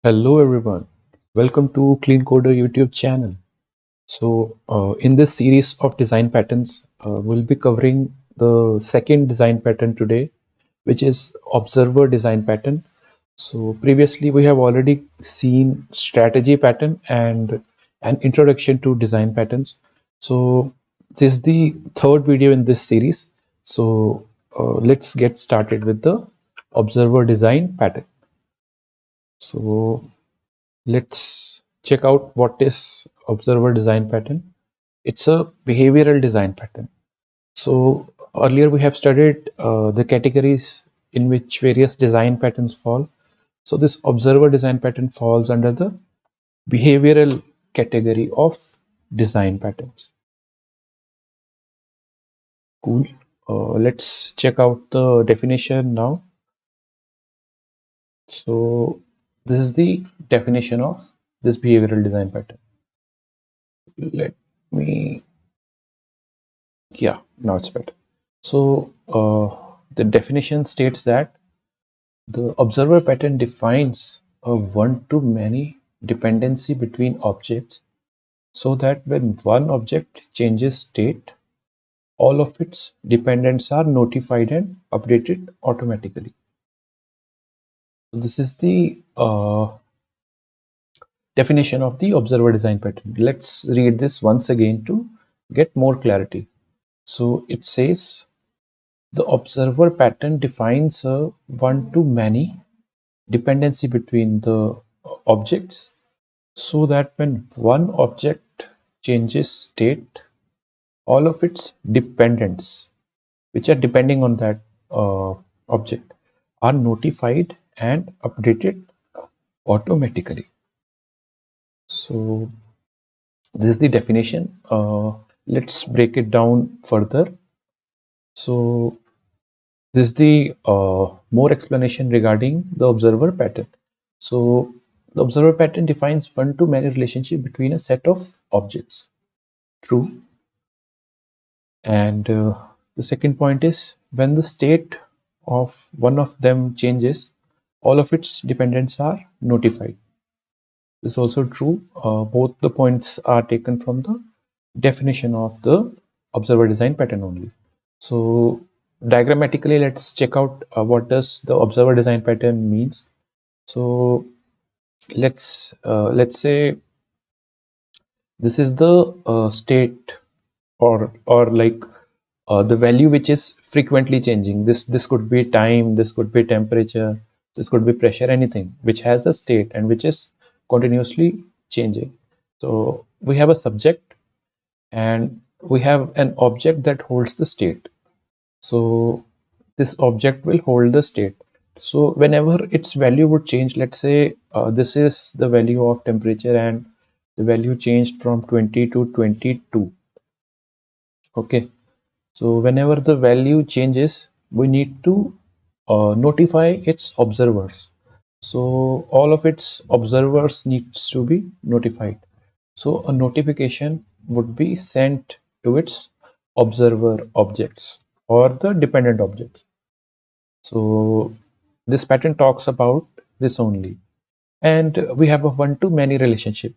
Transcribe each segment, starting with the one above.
Hello everyone, welcome to Clean Coder YouTube channel. In this series of design patterns, we'll be covering the second design pattern today, which is observer design pattern. So previously we have already seen strategy pattern and an introduction to design patterns. So this is the third video in this series. Let's get started with the observer design pattern. So let's check out what is observer design pattern. It's a behavioral design pattern. So earlier we have studied the categories in which various design patterns fall. So this observer design pattern falls under the behavioral category of design patterns. Cool. Let's check out the definition now. So this is the definition of this behavioral design pattern. Let me, yeah, now it's better. The definition states that the observer pattern defines a one-to-many dependency between objects so that when one object changes state, all of its dependents are notified and updated automatically. So this is the definition of the observer design pattern. Let's read this once again to get more clarity. So it says the observer pattern defines a one-to-many dependency between the objects so that when one object changes state, all of its dependents, which are depending on that object, are notified and updated automatically. So this is the definition. Let's break it down further. So this is the more explanation regarding the observer pattern. So the observer pattern defines one-to-many relationship between a set of objects. True. And the second point is when the state of one of them changes, all of its dependents are notified. This is also true. Both the points are taken from the definition of the observer design pattern only. So diagrammatically, let's check out what does the observer design pattern means. So let's say this is the state or like the value which is frequently changing. This could be time, this could be temperature, this could be pressure, anything which has a state and which is continuously changing. So we have a subject and we have an object that holds the state. So this object will hold the state. So whenever its value would change, let's say this is the value of temperature and the value changed from 20 to 22. Okay. So whenever the value changes, we need to notify its observers. So all of its observers needs to be notified. So a notification would be sent to its observer objects or the dependent objects. So this pattern talks about this only. And we have a one-to-many relationship.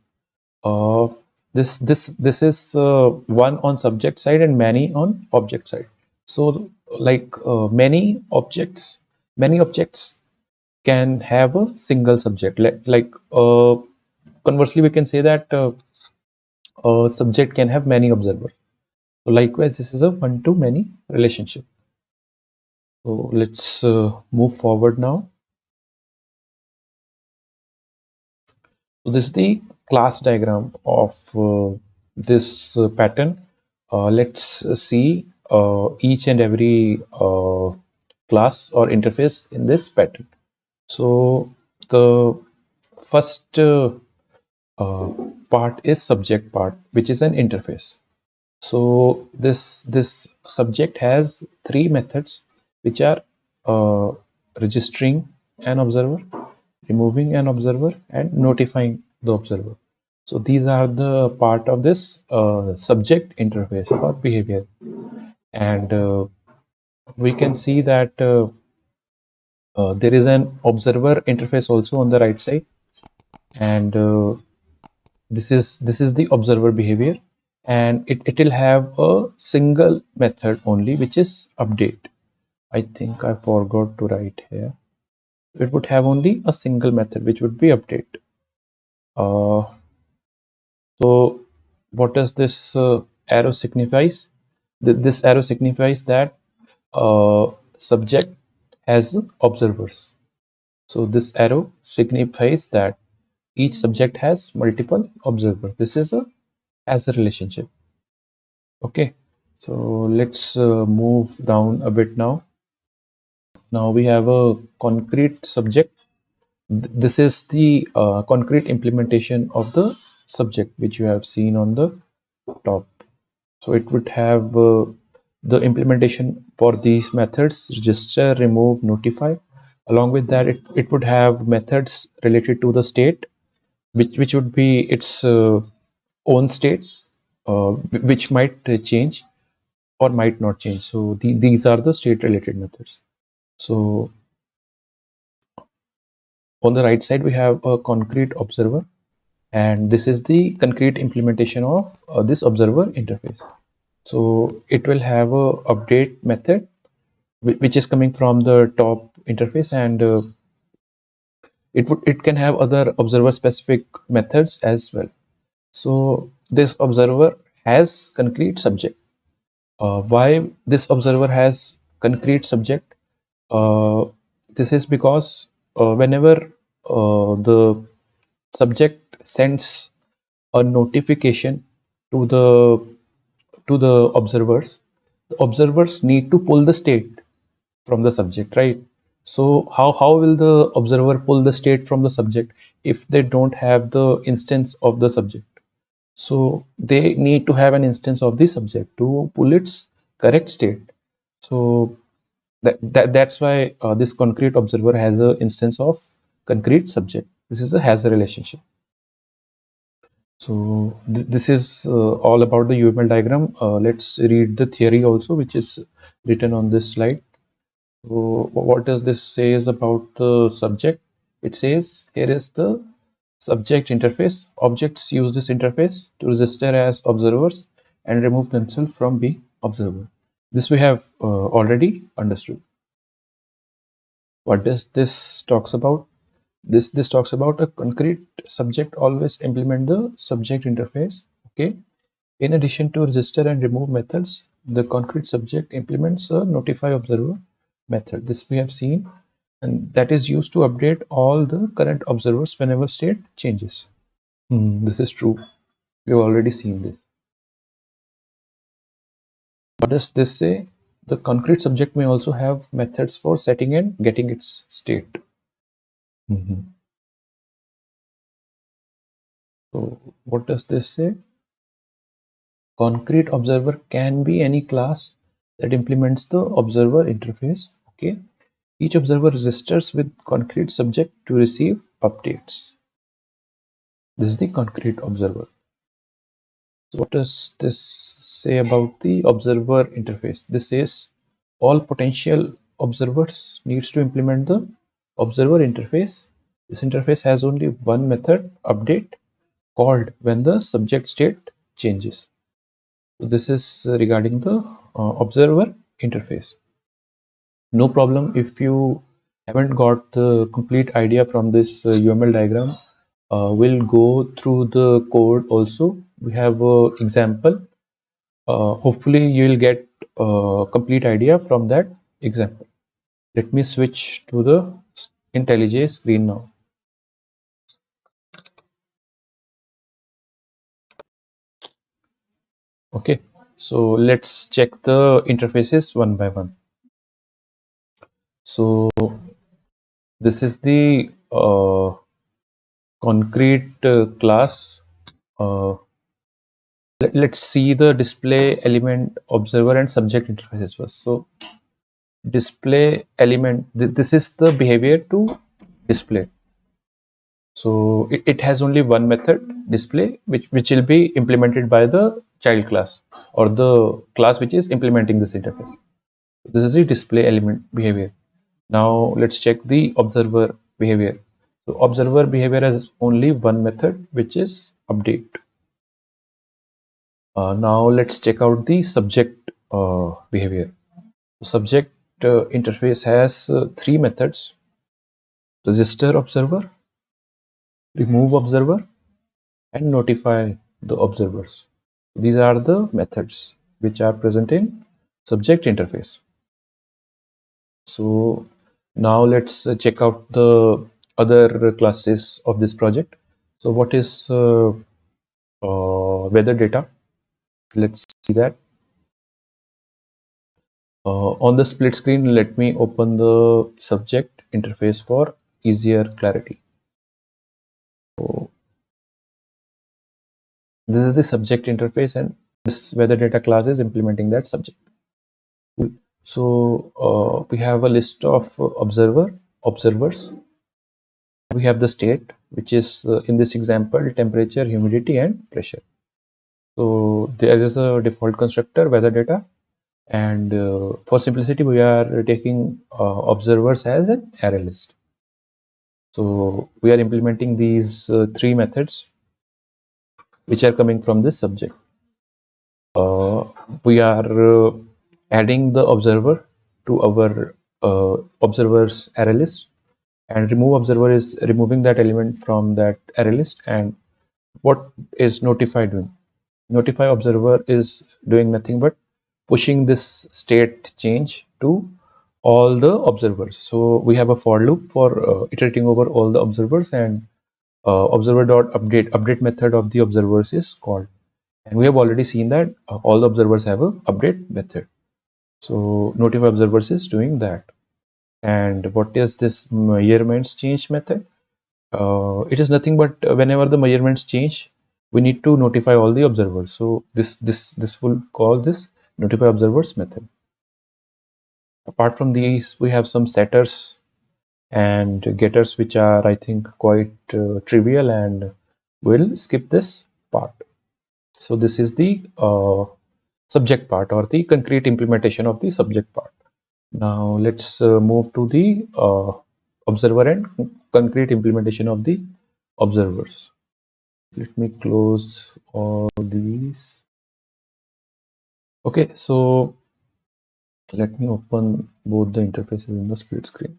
Uh, this is one on subject side and many on object side. So like many objects can have a single subject. Conversely, we can say that a subject can have many observers. So likewise, this is a one-to-many relationship. So let's move forward now. So this is the class diagram of this pattern. Let's see each and every class or interface in this pattern. So the first part is subject part, which is an interface. So this subject has three methods, which are registering an observer, removing an observer, and notifying the observer. So these are the part of this subject interface or behavior. And we can see that there is an observer interface also on the right side. and this is the observer behavior, and it will have a single method only, which is update. I think I forgot to write here. It would have only a single method, which would be update. uh, so what does this arrow signifies? This arrow signifies that subject has observers. So this arrow signifies that each subject has multiple observers. This is a as a relationship. Okay, so let's move down a bit now. Now we have a concrete subject. This is the concrete implementation of the subject which you have seen on the top. So it would have the implementation for these methods: register, remove, notify. Along with that, it would have methods related to the state, which would be its own state, which might change or might not change. So these are the state related methods. So on the right side, we have a concrete observer, and this is the concrete implementation of this observer interface. So it will have a update method, which is coming from the top interface, and it can have other observer specific methods as well. So this observer has concrete subject. Why this observer has concrete subject? Uh, this is because whenever the subject sends a notification to the observers, the observers need to pull the state from the subject, right? So how will the observer pull the state from the subject if they don't have the instance of the subject? So they need to have an instance of the subject to pull its correct state. So that's why this concrete observer has an instance of concrete subject. This is a has a relationship. So this is all about the UML diagram. Let's read the theory also, which is written on this slide. So what does this says about the subject? It says here is the subject interface. Objects use this interface to register as observers and remove themselves from being observer. This we have already understood. What does this talks about? This talks about a concrete subject always implement the subject interface. Okay. In addition to register and remove methods, the concrete subject implements a notify observer method. This we have seen, and that is used to update all the current observers whenever state changes. This is true. We've already seen this. What does this say? The concrete subject may also have methods for setting and getting its state. So what does this say? Concrete observer can be any class that implements the observer interface. Okay. Each observer registers with concrete subject to receive updates. This is the concrete observer. So what does this say about the observer interface? This says all potential observers needs to implement the observer interface. This interface has only one method, update, called when the subject state changes. So this is regarding the observer interface. No problem if you haven't got the complete idea from this UML diagram. We'll go through the code also. We have an example. Hopefully you will get a complete idea from that example. Let me switch to the IntelliJ screen now. Okay, so let's check the interfaces one by one. So this is the concrete class. Let's see the display element, observer, and subject interfaces first. So display element, this is the behavior to display. So it has only one method, display, which will be implemented by the child class or the class which is implementing this interface. This is the display element behavior. Now let's check the observer behavior. So observer behavior has only one method, which is update. Now let's check out the subject behavior. Subject interface has three methods: register observer, remove observer, and notify the observers. These are the methods which are present in subject interface. So now let's check out the other classes of this project. So what is weather data? Let's see that. On the split screen, let me open the subject interface for easier clarity. So this is the subject interface, and this weather data class is implementing that subject. So we have a list of observers. We have the state, which is in this example temperature, humidity, and pressure. So there is a default constructor weather data, and for simplicity we are taking observers as an array list. So we are implementing these three methods which are coming from this subject. We are adding the observer to our observers array list, and remove observer is removing that element from that array list. And what is notify doing? Notify observer is doing nothing but pushing this state change to all the observers. So we have a for loop for iterating over all the observers, and observer.update method of the observers is called. And we have already seen that all the observers have a update method. So notify observers is doing that. And what is this measurements change method? It is nothing but whenever the measurements change, we need to notify all the observers. So this will call this notify observers method. Apart from these, we have some setters and getters, which are, I think, quite trivial, and we'll skip this part. So this is the subject part, or the concrete implementation of the subject part. Now let's move to the observer and concrete implementation of the observers. Let me close all these. Okay, so let me open both the interfaces in the split screen.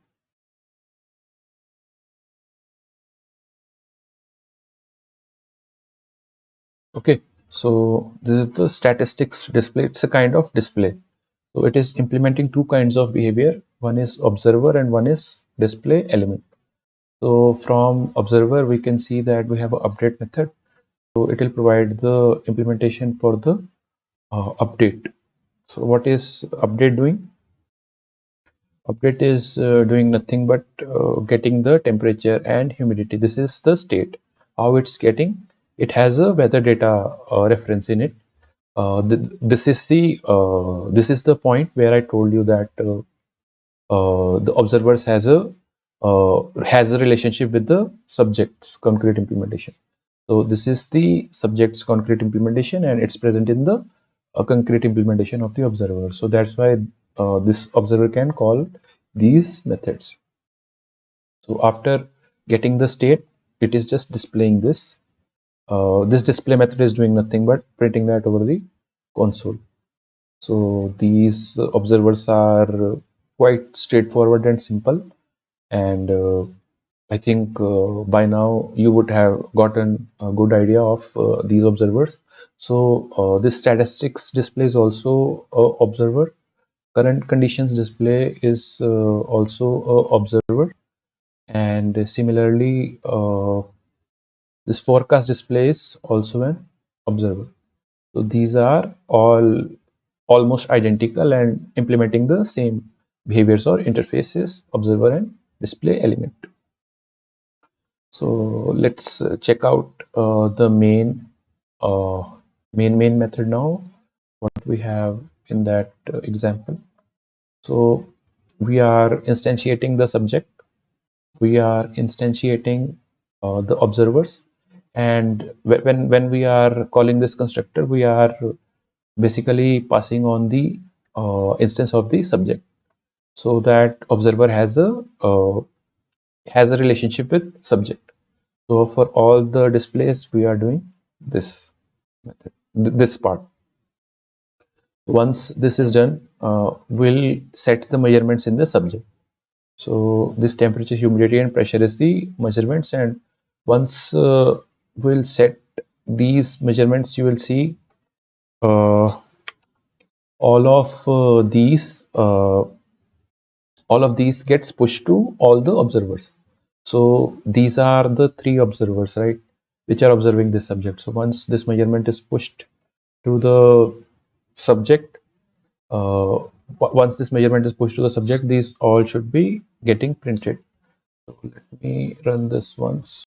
Okay, so this is the statistics display. It's a kind of display. So it is implementing two kinds of behavior. One is observer and one is display element. So from observer, we can see that we have an update method. So it will provide the implementation for the update. So what is update doing? Update is doing nothing but getting the temperature and humidity. This is the state. How it's getting? It has a weather data reference in it. This is the point where I told you that the observers has a relationship with the subject's concrete implementation. So this is the subject's concrete implementation, and it's present in the concrete implementation of the observer. So that's why this observer can call these methods. So after getting the state, it is just displaying this. This display method is doing nothing but printing that over the console. So these observers are quite straightforward and simple, and I think by now you would have gotten a good idea of these observers. So this statistics display is also observer. Current conditions display is also observer, and similarly this forecast display is also an observer. So these are all almost identical and implementing the same behaviors or interfaces, observer and display element. So let's check out the uh, main method now, what we have in that example. So we are instantiating the subject, we are instantiating the observers, and when we are calling this constructor, we are basically passing on the instance of the subject, so that observer has a has a relationship with subject. So for all the displays, we are doing this method, this part. Once this is done, we'll set the measurements in the subject. So this temperature, humidity, and pressure is the measurements. And once we'll set these measurements, you will see uh, all of these gets pushed to all the observers. So these are the three observers, right, which are observing this subject. So once this measurement is pushed to the subject, once this measurement is pushed to the subject, these all should be getting printed. So let me run this once.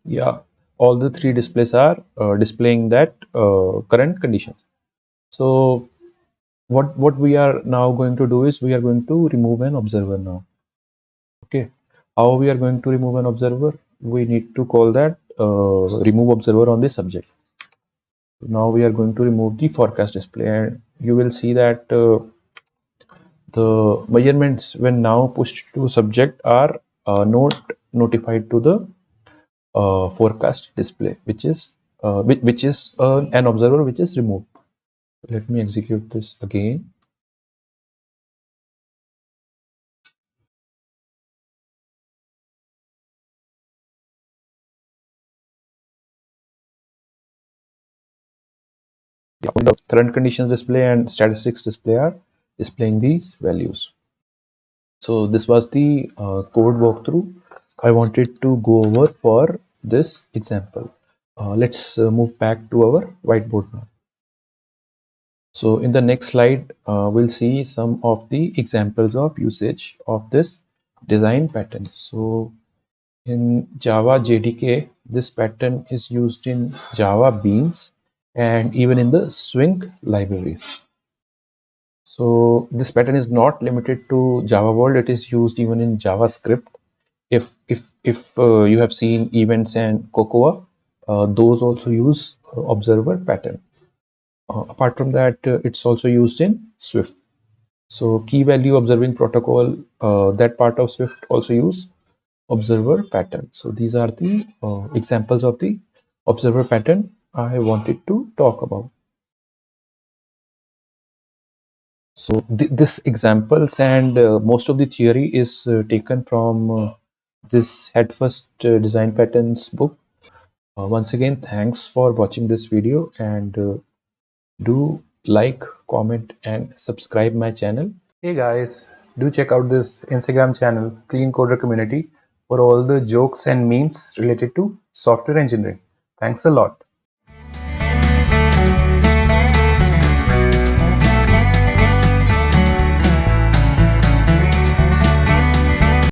Yeah, all the three displays are displaying that current conditions. So what we are now going to do is we are going to remove an observer now. Okay, how we are going to remove an observer? We need to call that remove observer on the subject. Now we are going to remove the forecast display, and you will see that the measurements when now pushed to subject are not notified to the forecast display, which is an observer which is removed. Let me execute this again. Yeah, the current conditions display and statistics display are displaying these values. So this was the code walkthrough I wanted to go over for this example. Let's move back to our whiteboard now. So in the next slide, we'll see some of the examples of usage of this design pattern. So in Java JDK, this pattern is used in Java Beans and even in the Swing library. So this pattern is not limited to Java world, it is used even in JavaScript. If you have seen events and Cocoa, those also use observer pattern. Apart from that, it's also used in Swift. So key value observing protocol, that part of Swift also use observer pattern. So these are the examples of the observer pattern I wanted to talk about. So this examples and most of the theory is taken from this Head First Design Patterns book. Once again, thanks for watching this video, and do like, comment, and subscribe my channel. Hey guys, do check out this Instagram channel, Clean Coder Community, for all the jokes and memes related to software engineering. Thanks a lot.